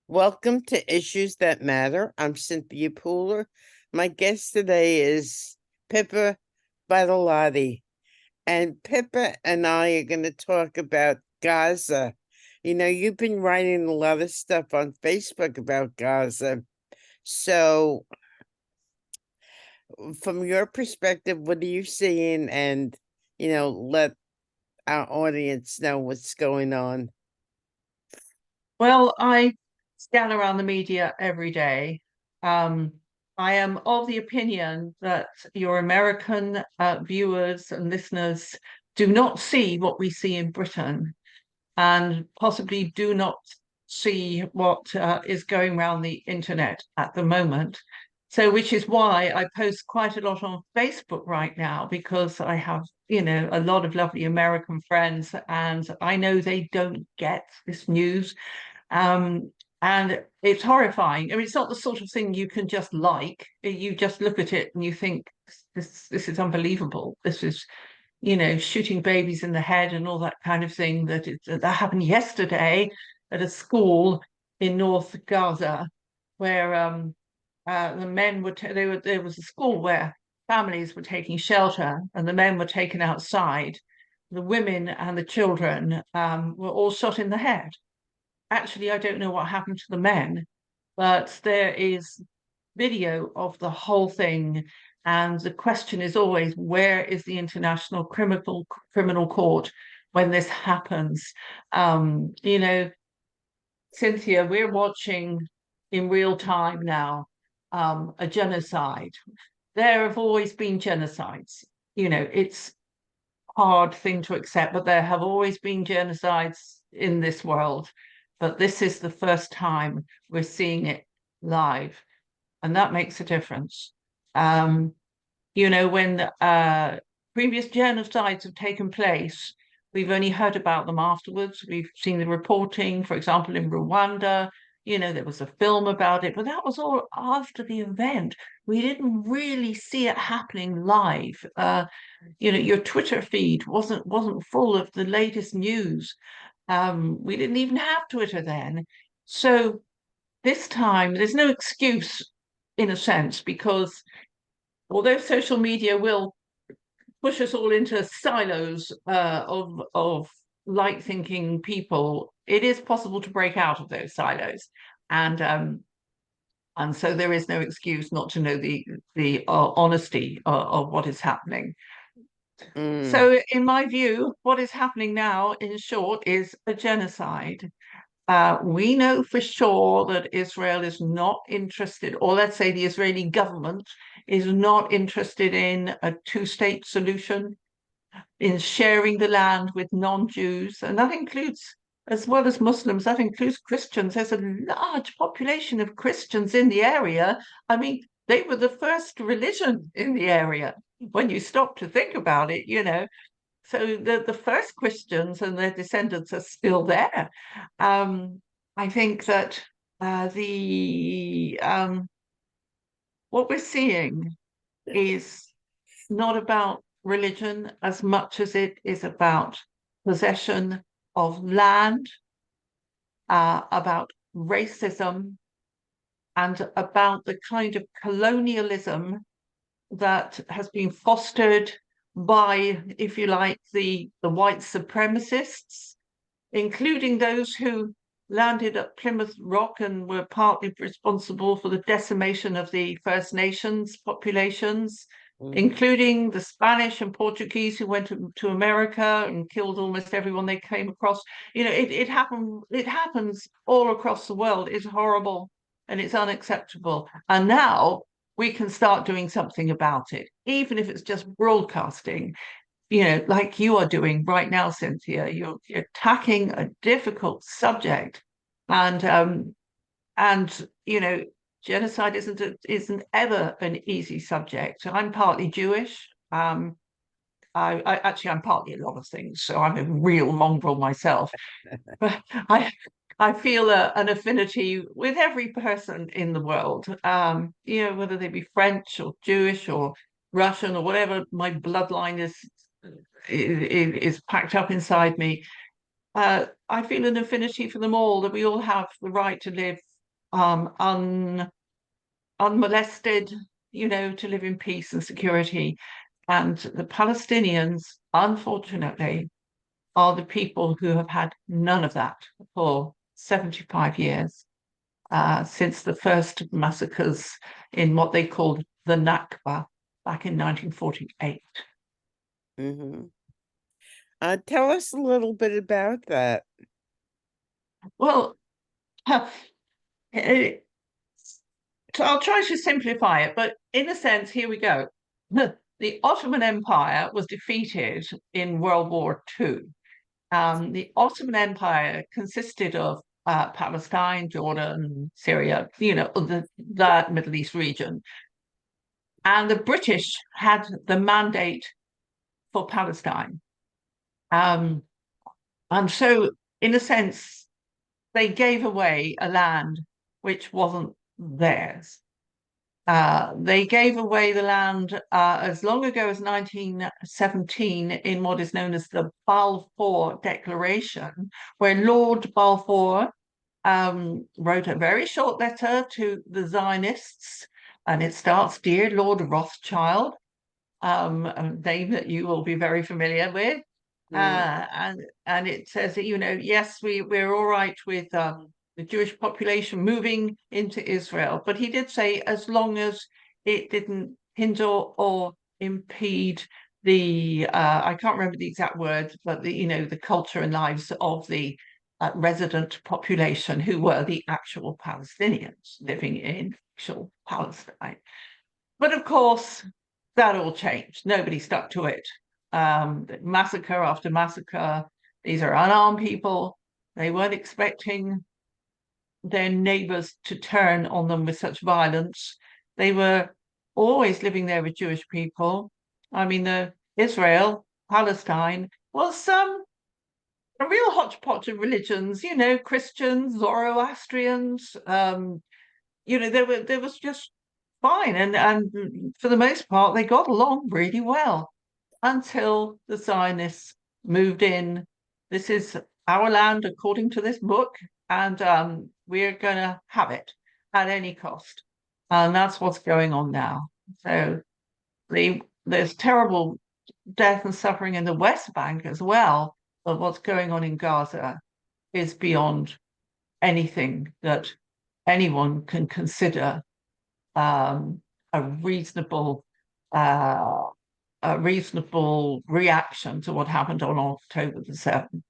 Welcome to Issues That Matter. I'm Cynthia Pooler. My guest today is Pippa Bartolotti. And Pippa and I are going to talk about Gaza. You've been writing a lot of stuff on Facebook about Gaza. So, from your perspective, what are you seeing? And, let our audience know what's going on. Well, I scan around the media every day. Um, I am of the opinion that your American viewers and listeners do not see what we see in Britain and possibly do not see what is going around the internet at the moment. So, which is why I post quite a lot on Facebook right now, because I have, a lot of lovely American friends, and I know they don't get this news. Um, and it's horrifying. I mean, it's not the sort of thing you can just like. You just look at it and you think, this is unbelievable. This is, shooting babies in the head and all that kind of thing. That happened yesterday at a school in North Gaza, where the men were there was a school where families were taking shelter, and the men were taken outside. The women and the children were all shot in the head. Actually, I don't know what happened to the men, but there is video of the whole thing. And the question is always, where is the International Criminal Court when this happens? You know, Cynthia, we're watching in real time now a genocide. There have always been genocides. It's hard thing to accept, but there have always been genocides in this world. But this is the first time we're seeing it live, and that makes a difference. Um, when previous genocides have taken place, we've only heard about them afterwards. We've seen the reporting, for example, in Rwanda. There was a film about it, but that was all after the event. We didn't really see it happening live. Your Twitter feed wasn't full of the latest news. We didn't even have Twitter then. So this time, there's no excuse in a sense, because although social media will push us all into silos of light thinking people, it is possible to break out of those silos, and so there is no excuse not to know the honesty of what is happening. Mm. So, in my view, what is happening now, in short, is a genocide. We know for sure that Israel is not interested, or let's say the Israeli government is not interested in a two-state solution, in sharing the land with non-Jews, and that includes, as well as Muslims, that includes Christians. There's a large population of Christians in the area. I mean, they were the first religion in the area when you stop to think about it. So the first Christians and their descendants are still there. I think that the what we're seeing is not about religion as much as it is about possession of land, about racism, and about the kind of colonialism that has been fostered by, if you like, the white supremacists, including those who landed at Plymouth Rock and were partly responsible for the decimation of the First Nations populations, Mm. including the Spanish and Portuguese who went to America and killed almost everyone they came across. It happens all across the world. It's horrible and it's unacceptable. And now we can start doing something about it, even if it's just broadcasting, like you are doing right now, Cynthia. You're tackling a difficult subject, and genocide isn't ever an easy subject. I'm partly Jewish. I'm partly a lot of things, so I'm a real mongrel myself. But I feel an affinity with every person in the world, whether they be French or Jewish or Russian or whatever my bloodline is packed up inside me. I feel an affinity for them all, that we all have the right to live unmolested, to live in peace and security. And the Palestinians, unfortunately, are the people who have had none of that for 75 years, since the first massacres in what they called the Nakba back in 1948. Hmm. Tell us a little bit about that. Well, eh, I'll try to simplify it, but in a sense, here we go. The Ottoman Empire was defeated in World War II. The Ottoman Empire consisted of Palestine, Jordan, Syria, that Middle East region. And the British had the mandate for Palestine. Um, and so, in a sense, they gave away a land which wasn't theirs. They gave away the land as long ago as 1917 in what is known as the Balfour Declaration, where Lord Balfour wrote a very short letter to the Zionists, and it starts, "Dear Lord Rothschild," a name that you will be very familiar with. Mm. And it says that, yes, we're all right with the Jewish population moving into Israel. But he did say, as long as it didn't hinder or impede the I can't remember the exact words, but the culture and lives of the resident population, who were the actual Palestinians living in actual Palestine. But of course, that all changed. Nobody stuck to it. Massacre after massacre. These are unarmed people. They weren't expecting their neighbors to turn on them with such violence. They were always living there with Jewish people. I mean, Israel, Palestine was a real hodgepodge of religions. Christians, Zoroastrians. There was just fine, and for the most part, they got along really well until the Zionists moved in. This is our land according to this book, and we're going to have it at any cost. And that's what's going on now. So there's terrible death and suffering in the West Bank as well, but what's going on in Gaza is beyond anything that anyone can consider um, a reasonable uh, a reasonable reaction to what happened on October the 7th.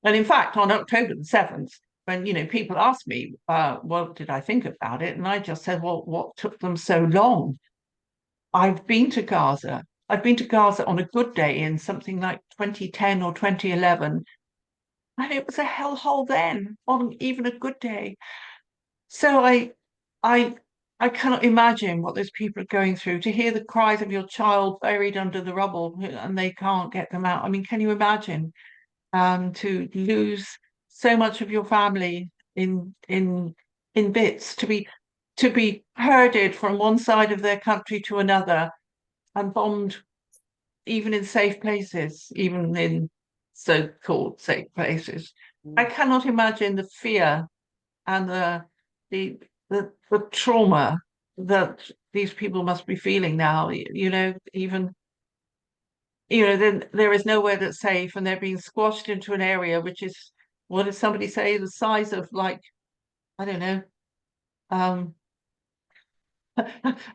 And in fact, on October the 7th, when people asked me what did I think about it, and I just said, well, what took them so long? I've been to Gaza. I've been to Gaza on a good day in something like 2010 or 2011, and it was a hellhole then on even a good day. So I I cannot imagine what those people are going through, to hear the cries of your child buried under the rubble and they can't get them out. I mean, can you imagine to lose so much of your family in bits, to be herded from one side of their country to another and bombed, even in safe places, even in so-called safe places. I Mm. cannot imagine the fear and the the trauma that these people must be feeling now. Even then there is nowhere that's safe, and they're being squashed into an area which is, what did somebody say, the size of, like, I don't know, um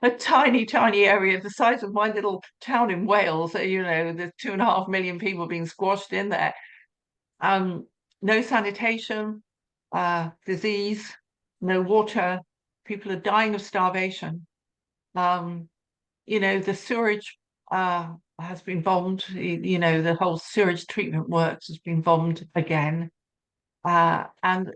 a tiny area, the size of my little town in Wales. There's 2.5 million people being squashed in there. um no sanitation, disease, no water. People are dying of starvation. Um, the sewage has been bombed. The whole sewage treatment works has been bombed again. And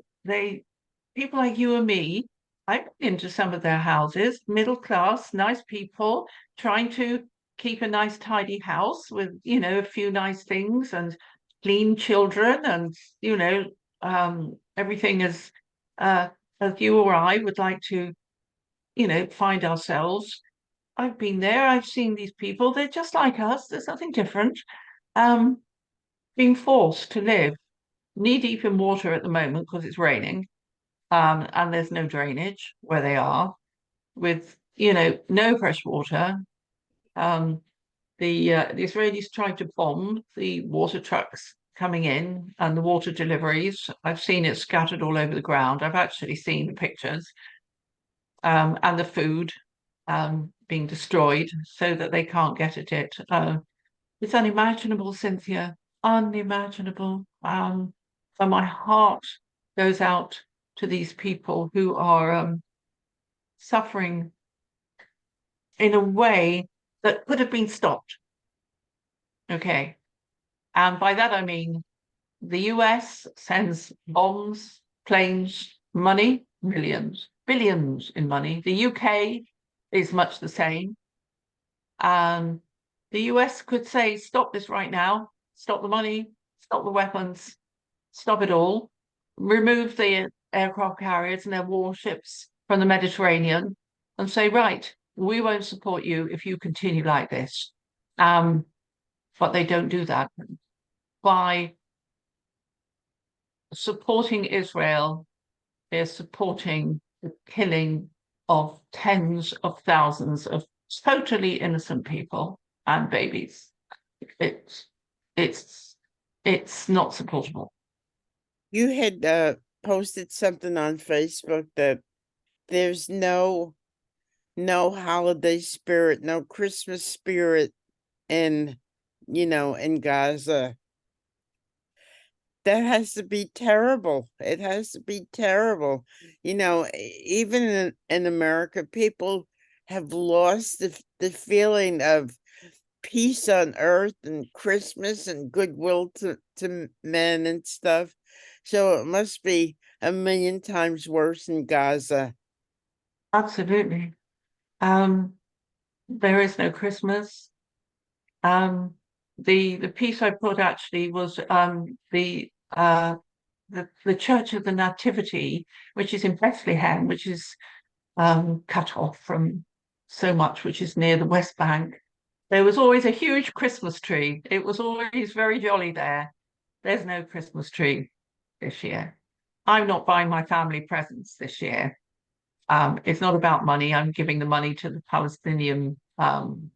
people like you and me, I've been into some of their houses, middle class, nice people, trying to keep a nice, tidy house with, a few nice things and clean children, and, everything uh, as you or I would like to, find ourselves. I've been there. I've seen these people. They're just like us. There's nothing different. Um, Being forced to live knee deep in water at the moment because it's raining. and there's no drainage where they are, with no fresh water. Um, the Israelis tried to bomb the water trucks coming in and the water deliveries. I've seen it scattered all over the ground. I've actually seen the pictures, and the food being destroyed so that they can't get at it. It's unimaginable, Cynthia, unimaginable. And my heart goes out to these people who are suffering in a way that could have been stopped. Okay. And by that I mean the US sends bombs, planes, money, millions, billions in money. The UK is much the same. The US could say, stop this right now, stop the money, stop the weapons, stop it all, remove the aircraft carriers and their warships from the Mediterranean, and say, right, we won't support you if you continue like this. But they don't do that. By supporting Israel, they're supporting the killing of tens of thousands of totally innocent people and babies. It's it's it's not supportable. You had posted something on Facebook that there's no holiday spirit, no Christmas spirit in in Gaza. That has to be terrible. It has to be terrible. Even in America, people have lost the feeling of peace on earth and Christmas and goodwill to men and stuff. So it must be a million times worse in Gaza. Absolutely. Um, there is no Christmas. Um, the piece I put actually was the Church of the Nativity, which is in Bethlehem, which is cut off from so much, which is near the West Bank. There was always a huge Christmas tree. It was always very jolly there. There's no Christmas tree this year. I'm not buying my family presents this year. It's not about money. I'm giving the money to the Palestinian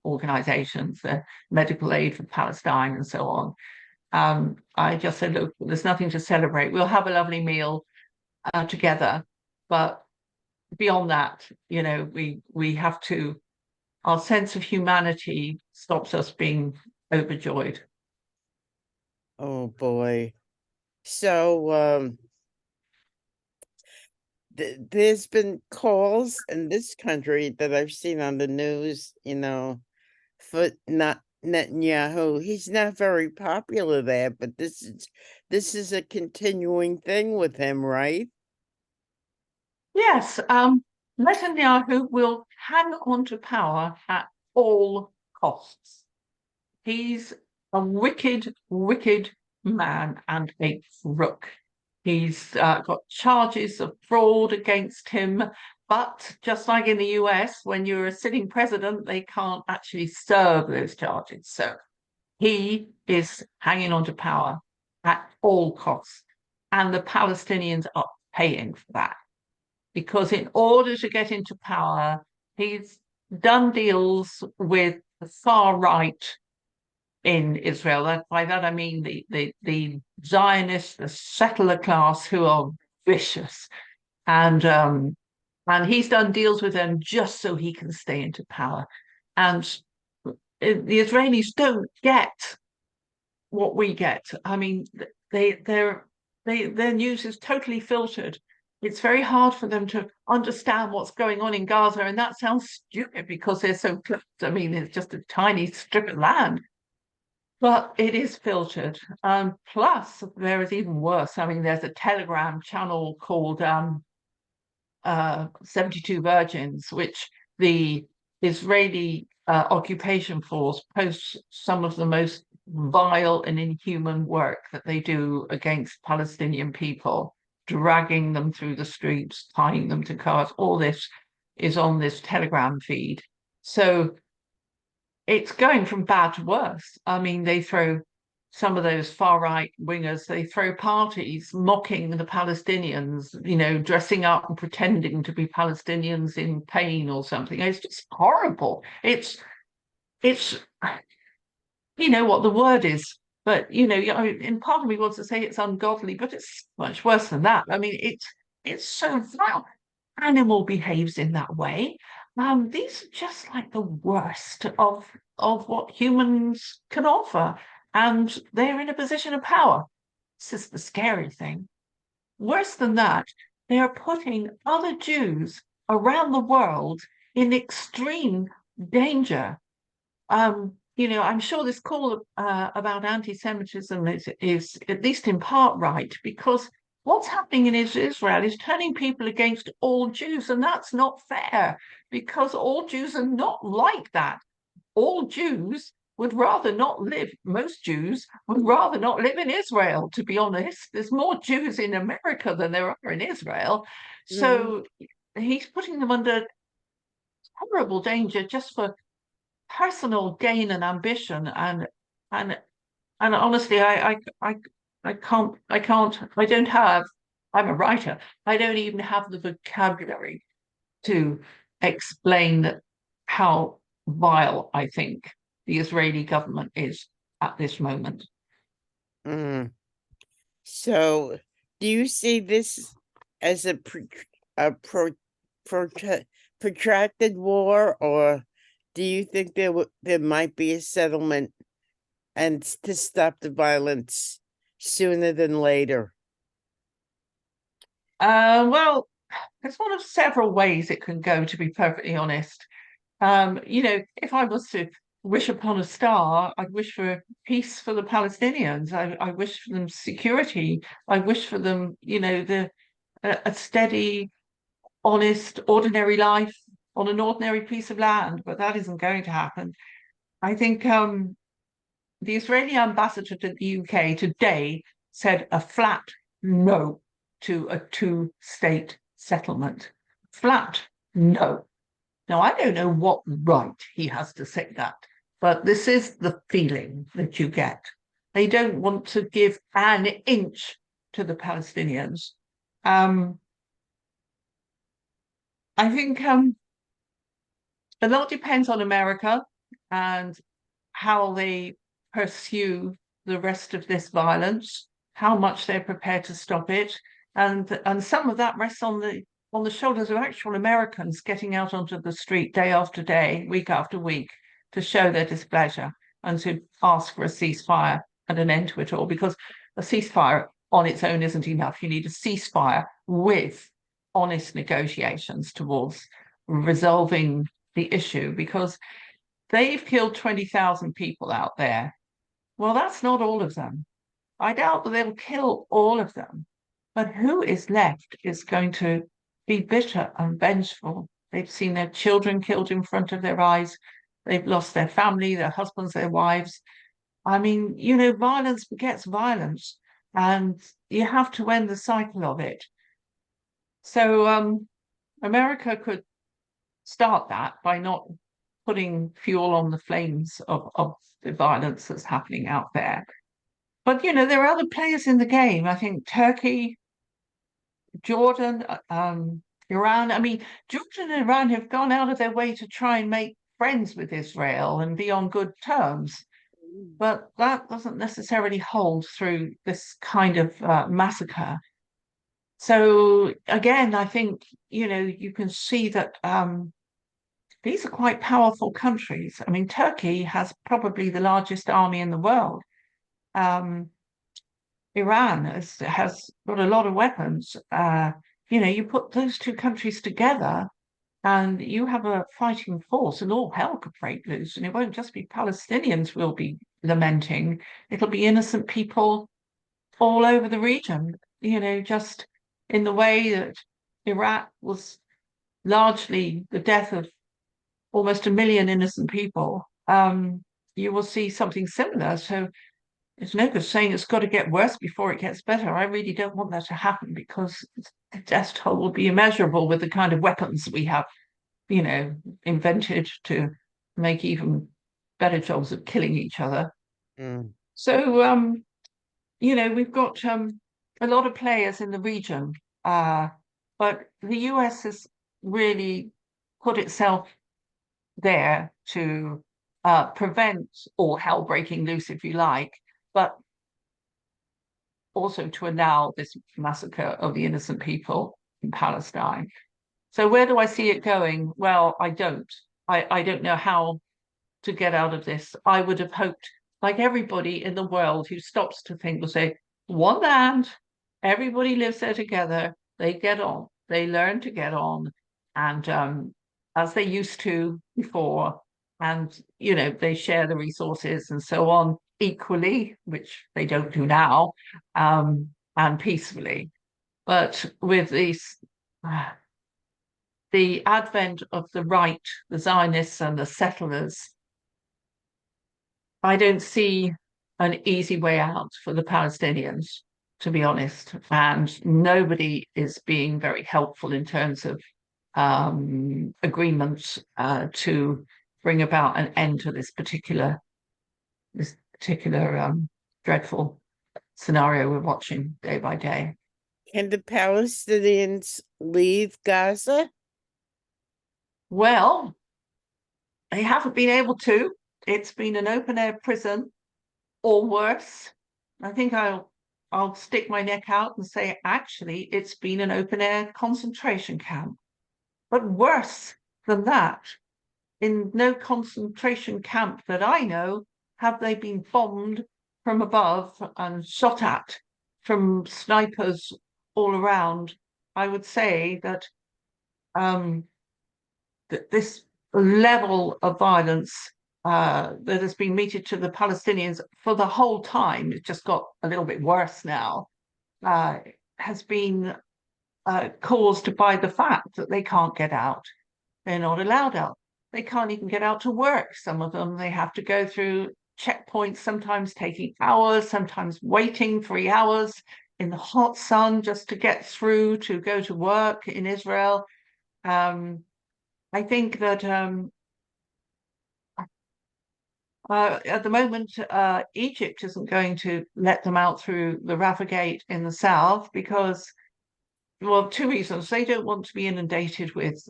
organizations, the medical aid for Palestine and so on. I just said, look, there's nothing to celebrate. We'll have a lovely meal together, but beyond that, we have to. Our sense of humanity stops us being overjoyed. Oh boy. So there's been calls in this country that I've seen on the news, for not Netanyahu. He's not very popular there, but this is a continuing thing with him, right? Yes, Netanyahu will hang on to power at all costs. He's a wicked, wicked man and a crook. He's got charges of fraud against him, but just like in the US, when you're a sitting president, they can't actually serve those charges. So he is hanging on to power at all costs, and the Palestinians are paying for that because in order to get into power, he's done deals with the far right in Israel. By that I mean the Zionists, the settler class, who are vicious, and he's done deals with them just so he can stay into power. And the Israelis don't get what we get. I mean, their news is totally filtered. It's very hard for them to understand what's going on in Gaza, and that sounds stupid because they're so close. I mean, it's just a tiny strip of land, but it is filtered. Plus, there is even worse. I mean, there's a Telegram channel called 72 Virgins, which the Israeli occupation force posts some of the most vile and inhuman work that they do against Palestinian people, dragging them through the streets, tying them to cars. All this is on this Telegram feed. So it's going from bad to worse. I mean, they throw some of those far right wingers, they throw parties mocking the Palestinians, dressing up and pretending to be Palestinians in pain or something. It's just horrible. It's you know what the word is, but and part of me wants to say it's ungodly, but it's much worse than that. I mean, it's so vile. Animal behaves in that way. These are just like the worst of what humans can offer, and they're in a position of power. This is the scary thing. Worse than that, they are putting other Jews around the world in extreme danger. I'm sure this call about anti-Semitism is at least in part right, because what's happening in Israel is turning people against all Jews, and that's not fair, because all Jews are not like that. All Jews would rather not live, most Jews would rather not live in Israel, to be honest. There's more Jews in America than there are in Israel. Mhm. So he's putting them under horrible danger just for personal gain and ambition, and honestly, I don't have, I'm a writer, I don't even have the vocabulary to explain how vile I think the Israeli government is at this moment. Mm. So, do you see this as a protracted war, or do you think there might be a settlement and to stop the violence sooner than later? Well, it's one of several ways it can go, to be perfectly honest. If I was to wish upon a star, I'd wish for peace for the Palestinians. I wish for them security. I wish for them, a steady, honest, ordinary life on an ordinary piece of land. But that isn't going to happen. I think the Israeli ambassador to the UK today said a flat no to a two-state settlement. Flat no. Now, I don't know what right he has to say that, but this is the feeling that you get. They don't want to give an inch to the Palestinians. Um, I think a lot depends on America and how they pursue the rest of this violence, how much they're prepared to stop it, and some of that rests on the shoulders of actual Americans getting out onto the street day after day, week after week, to show their displeasure and to ask for a ceasefire and an end to it all. Because a ceasefire on its own isn't enough. You need a ceasefire with honest negotiations towards resolving the issue, because they've killed 20,000 people out there. Well, that's not all of them. I doubt that they'll kill all of them. But who is left is going to be bitter and vengeful. They've seen their children killed in front of their eyes. They've lost their family, their husbands, their wives. I mean, violence begets violence, and you have to end the cycle of it. So America could start that by not putting fuel on the flames of the violence that's happening out there. But there are other players in the game. I think Turkey, Jordan, Iran. I mean, Jordan and Iran have gone out of their way to try and make friends with Israel and be on good terms. But that doesn't necessarily hold through this kind of massacre. So again, I think you can see that these are quite powerful countries. I mean, Turkey has probably the largest army in the world. Um, Iran has got a lot of weapons. You put those two countries together and you have a fighting force, and all hell could break loose. And it won't just be Palestinians will be lamenting, it'll be innocent people all over the region, just in the way that Iraq was largely the death of almost 1 million innocent people. You will see something similar. So it's no good saying it's got to get worse before it gets better. I really don't want that to happen, because the death toll will be immeasurable with the kind of weapons we have, invented to make even better jobs of killing each other. Mm. So, we've got a lot of players in the region, uh, but the US has really put itself there to prevent all hell breaking loose, if you like, but also to allow this massacre of the innocent people in Palestine. So where do I see it going? Well, I don't. I don't know how to get out of this. I would have hoped, like everybody in the world who stops to think, will say, one land, everybody lives there together, they get on, they learn to get on, and as they used to before, and they share the resources and so on equally, which they don't do now, and peacefully. But with these the advent of the right, the Zionists and the settlers, I don't see an easy way out for the Palestinians, to be honest. And nobody is being very helpful in terms of agreements to bring about an end to this particular dreadful scenario we're watching day by day. Can the Palestinians leave Gaza? Well, they haven't been able to. It's been an open air prison or worse. I think I'll stick my neck out and say actually it's been an open air concentration camp. But worse than that, in no concentration camp that I know have they been bombed from above and shot at from snipers all around. I would say that um, this level of violence that has been meted to the Palestinians for the whole time, it just got a little bit worse now, has been caused by the fact that they can't get out. They're not allowed out. They can't even get out to work. Some of them, they have to go through checkpoints, sometimes taking hours, sometimes waiting 3 hours in the hot sun just to get through to go to work in Israel. I think that at the moment, Egypt isn't going to let them out through the Rafah Gate in the south because, well, two reasons. They don't want to be inundated with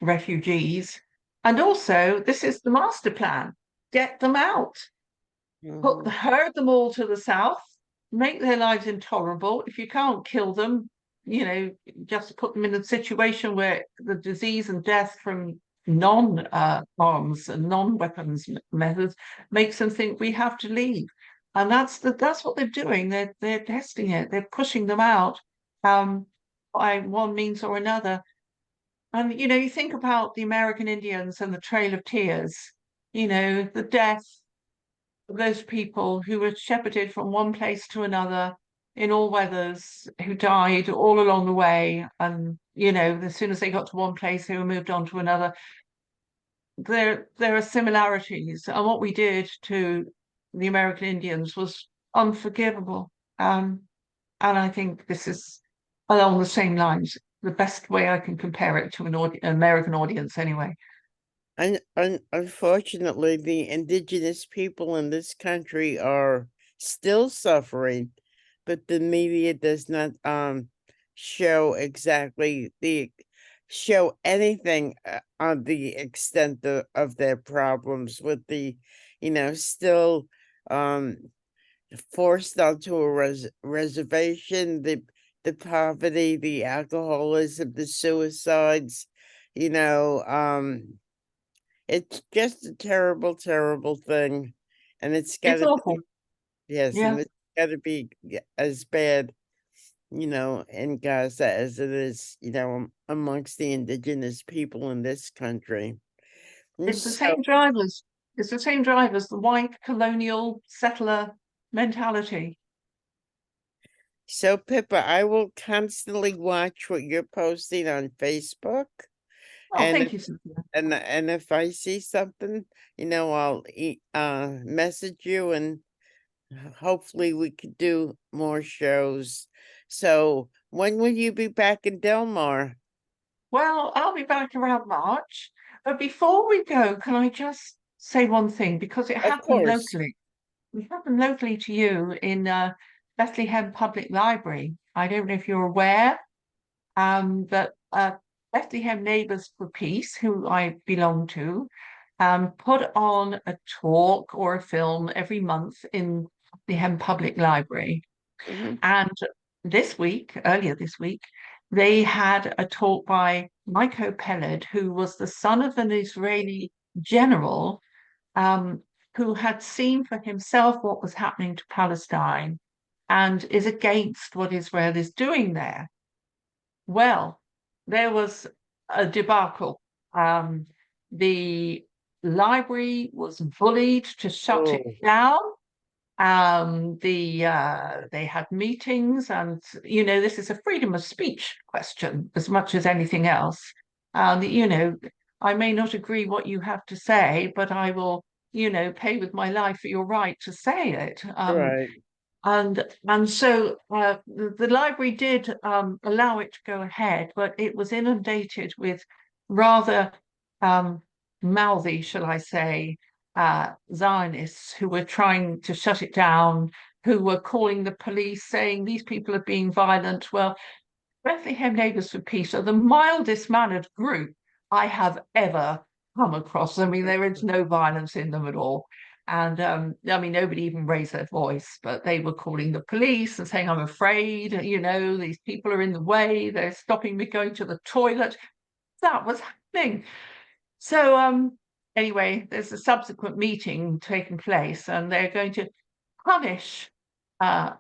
refugees. And also, this is the master plan. Get them out. Herd them all to the south, make their lives intolerable. If you can't kill them, just put them in a situation where the disease and death from non-arms and non-weapons methods makes them think we have to leave. And that's what they're doing. They're testing it. They're pushing them out by one means or another. And you think about the American Indians and the Trail of Tears. The death those people who were shepherded from one place to another in all weathers, who died all along the way. And, as soon as they got to one place, they were moved on to another. There are similarities. And what we did to the American Indians was unforgivable. And I think this is along the same lines. The best way I can compare it to an American audience, anyway. Unfortunately, the indigenous people in this country are still suffering, but the media does not show show anything on the extent of their problems with the, still forced onto a reservation, the poverty, the alcoholism, the suicides, it's just a terrible, terrible thing. And it's It's gotta awful. yes, and Yeah. it's gotta be as bad, in Gaza as it is, amongst the indigenous people in this country. And It's the so, same drivers. It's the same drivers, the white colonial settler mentality. Pippa, I will constantly watch what you're posting on Facebook. Oh, And thank if you, Cynthia. and if I see something, I'll message you, and hopefully we could do more shows. So when will you be back in Delmar? Well, I'll be back around March. But before we go, can I just say one thing? Because it Of happened course. locally. it happened locally to you in Bethlehem Public Library. I don't know if you're aware, but Bethlehem Neighbours for Peace, who I belong to, put on a talk or a film every month in Bethlehem Public Library. Mhm. And earlier this week, they had a talk by Michael Peled, who was the son of an Israeli general, um, who had seen for himself what was happening to Palestine and is against what Israel is doing there. Well, there was a debacle. The library was bullied to shut it Oh, down. They had meetings, and this is a freedom of speech question as much as anything else. I may not agree what you have to say, but I will, pay with my life for your right to say it. right. And so the library did allow it to go ahead, but it was inundated with rather um, mouthy, shall I say, Zionists who were trying to shut it down, who were calling the police, saying these people are being violent. Well, Bethlehem Neighbours for Peace are the mildest mannered group I have ever come across. I mean, there is no violence in them at all. And I mean, nobody even raised their voice, but they were calling the police and saying, I'm afraid, these people are in the way, they're stopping me going to the toilet. That was happening. So anyway, there's a subsequent meeting taking place, and they're going to punish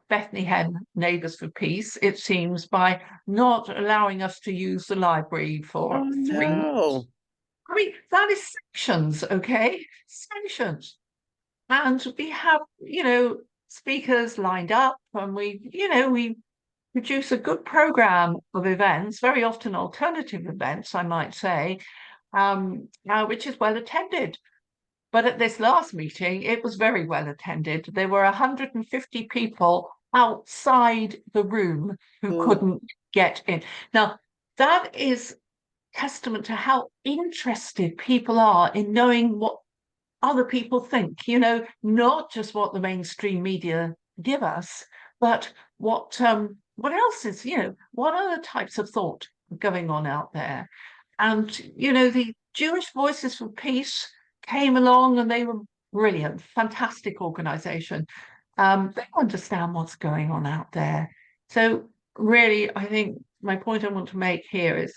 Bethlehem Neighbours for Peace, it seems, by not allowing us to use the library for Oh 3 months. no. I mean, that is sanctions, okay? Sanctions. And we have, speakers lined up, and we produce a good program of events, very often alternative events, I might say, which is well attended. But at this last meeting, it was very well attended. There were 150 people outside the room who Oh, couldn't get in. Now, that is testament to how interested people are in knowing what other people think, not just what the mainstream media give us, but what else is, what other types of thought going on out there. And, the Jewish Voices for Peace came along and they were brilliant, fantastic organization. They understand what's going on out there. So really, I think my point I want to make here is,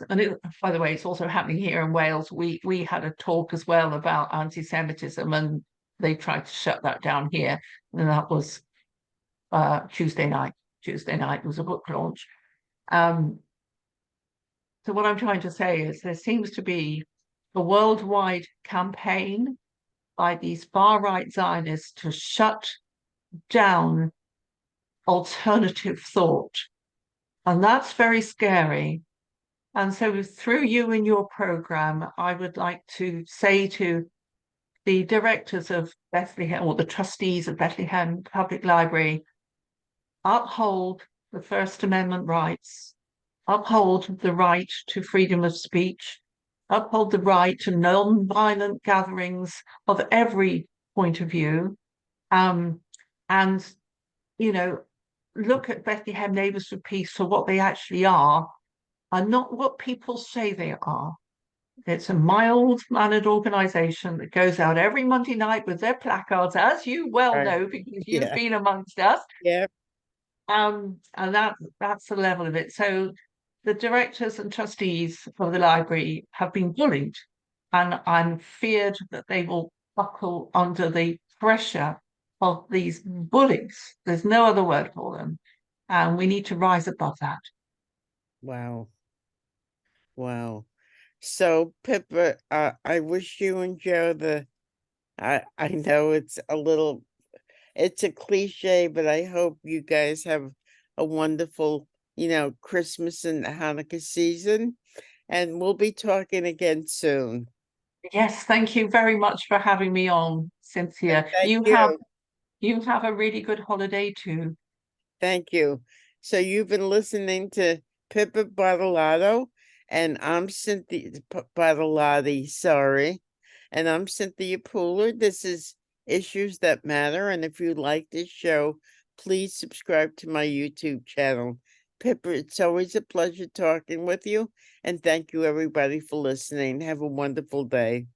by the way, it's also happening here in Wales. We had a talk as well about anti-Semitism, and they tried to shut that down here. And that was Tuesday night. Tuesday night was a book launch. Um, so what I'm trying to say is there seems to be a worldwide campaign by these far-right Zionists to shut down alternative thought. And that's very scary. And so through you and your program, I would like to say to the directors of Bethlehem or the trustees of Bethlehem Public Library, uphold the First Amendment rights, uphold the right to freedom of speech, uphold the right to non-violent gatherings of every point of view, and look at Bethlehem Neighbours for Peace for what they actually are, and not what people say they are. It's a mild-mannered organisation that goes out every Monday night with their placards, as you well right. know because you've Yeah. been amongst us. Yeah. And that's the level of it. So the directors and trustees of the library have been bullied, and I'm feared that they will buckle under the pressure of these bullies. There's no other word for them. And we need to rise above that. Wow. Wow. So Pippa, I wish you and Joe I know it's a cliche, but I hope you guys have a wonderful, Christmas and Hanukkah season. And we'll be talking again soon. Yes, thank you very much for having me on, And Cynthia. thank You have a really good holiday too. thank you. So you've been listening to Pippa Bartolotto, and I'm Cynthia Bartolotti, sorry. And I'm Cynthia Pooler. This is issues that matter. And if you like this show, please subscribe to my YouTube channel. Pippa, it's always a pleasure talking with you. And thank you, everybody, for listening. Have a wonderful day.